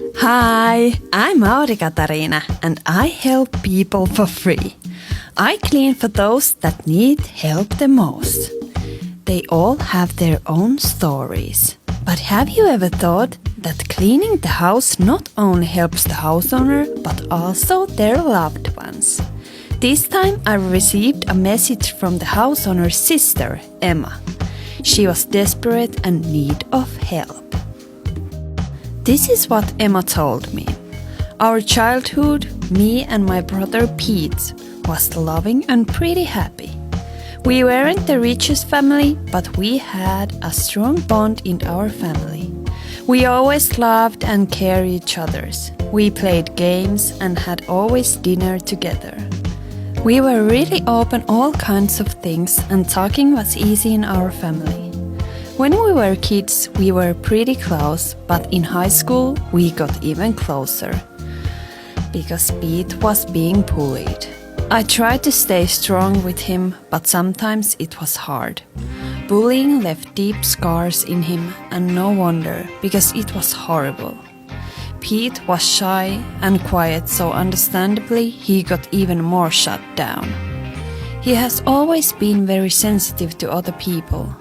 Hi, I'm Mauri Katarina and I help people for free. I clean for those that need help the most. They all have their own stories. But have you ever thought that cleaning the house not only helps the house owner but also their loved ones? This time I received a message from the house owner's sister, Emma. She was desperate and in need of help. This is what Emma told me. Our childhood, me and my brother Pete, was loving and pretty happy. We weren't the richest family, but we had a strong bond in our family. We always loved and cared each other. We played games and had always dinner together. We were really open all kinds of things and talking was easy in our family. When we were kids, we were pretty close, but in high school we got even closer because Pete was being bullied. I tried to stay strong with him, but sometimes it was hard. Bullying left deep scars in him, and no wonder, because it was horrible. Pete was shy and quiet, so understandably he got even more shut down. He has always been very sensitive to other people.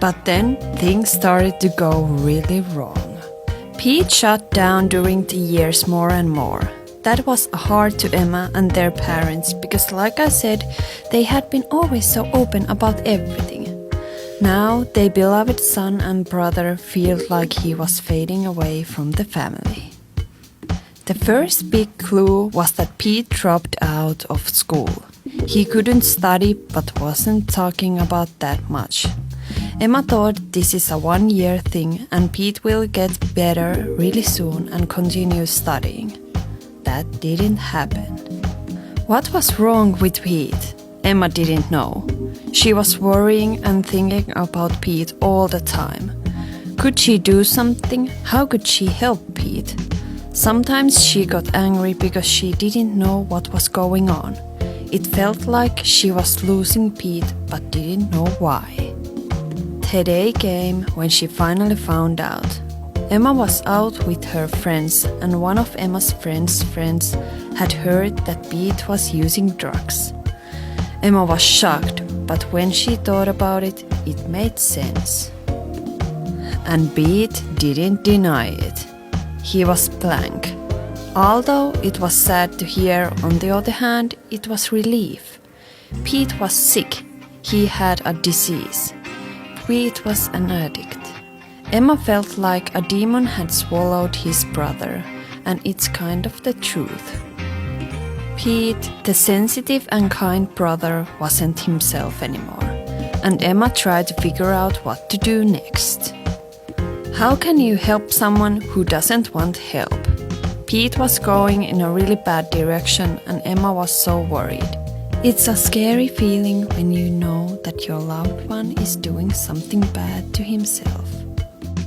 But then things started to go really wrong. Pete shut down during the years more and more. That was hard to Emma and their parents because, like I said, they had been always so open about everything. Now their beloved son and brother feel like he was fading away from the family. The first big clue was that Pete dropped out of school. He couldn't study but wasn't talking about that much. Emma thought this is a one-year thing and Pete will get better really soon and continue studying. That didn't happen. What was wrong with Pete? Emma didn't know. She was worrying and thinking about Pete all the time. Could she do something? How could she help Pete? Sometimes she got angry because she didn't know what was going on. It felt like she was losing Pete but didn't know why. The day came when she finally found out. Emma was out with her friends and one of Emma's friends' friends had heard that Pete was using drugs. Emma was shocked, but when she thought about it, it made sense. And Pete didn't deny it. He was blank. Although it was sad to hear, on the other hand, it was relief. Pete was sick. He had a disease. Pete was an addict. Emma felt like a demon had swallowed his brother, and it's kind of the truth. Pete, the sensitive and kind brother, wasn't himself anymore, and Emma tried to figure out what to do next. How can you help someone who doesn't want help? Pete was going in a really bad direction, and Emma was so worried. It's a scary feeling when you know that your loved one is doing something bad to himself.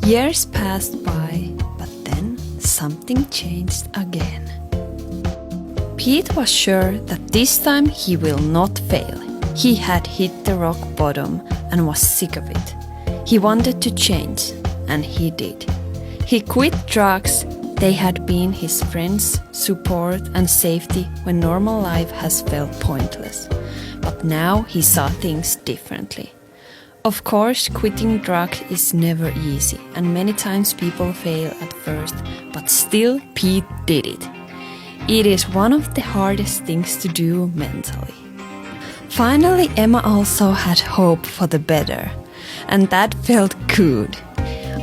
Years passed by, but then something changed again. Pete was sure that this time he will not fail. He had hit the rock bottom and was sick of it. He wanted to change, and he did. He quit drugs. They had been his friends, support and safety when normal life has felt pointless. But now he saw things differently. Of course, quitting drugs is never easy and many times people fail at first, but still Pete did it. It is one of the hardest things to do mentally. Finally, Emma also had hope for the better, and that felt good.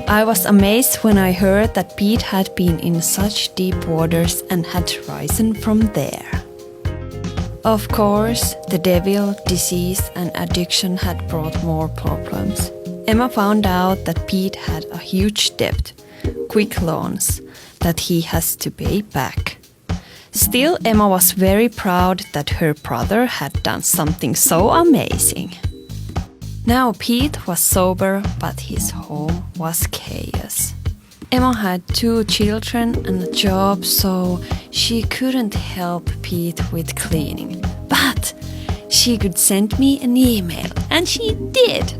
I was amazed when I heard that Pete had been in such deep waters and had risen from there. Of course, the devil, disease and addiction had brought more problems. Emma found out that Pete had a huge debt, quick loans, that he has to pay back. Still, Emma was very proud that her brother had done something so amazing. Now Pete was sober, but his home was chaos. Emma had 2 children and a job, so she couldn't help Pete with cleaning. But she could send me an email, and she did.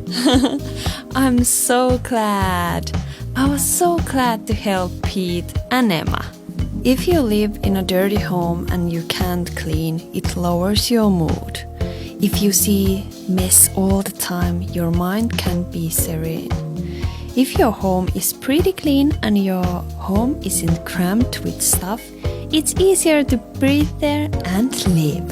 I'm so glad. I was so glad to help Pete and Emma. If you live in a dirty home and you can't clean, it lowers your mood. If you see mess all the time, your mind can't be serene. If your home is pretty clean and your home isn't cramped with stuff, it's easier to breathe there and live.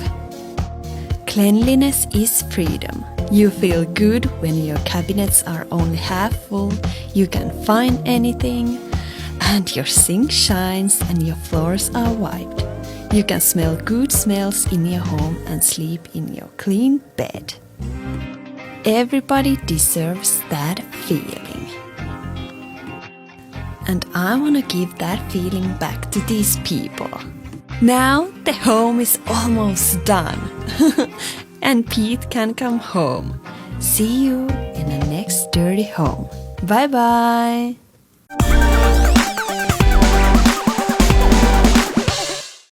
Cleanliness is freedom. You feel good when your cabinets are only half full, you can find anything, and your sink shines and your floors are wiped. You can smell good smells in your home and sleep in your clean bed. Everybody deserves that feeling. And I want to give that feeling back to these people. Now the home is almost done. And Pete can come home. See you in the next dirty home. Bye bye.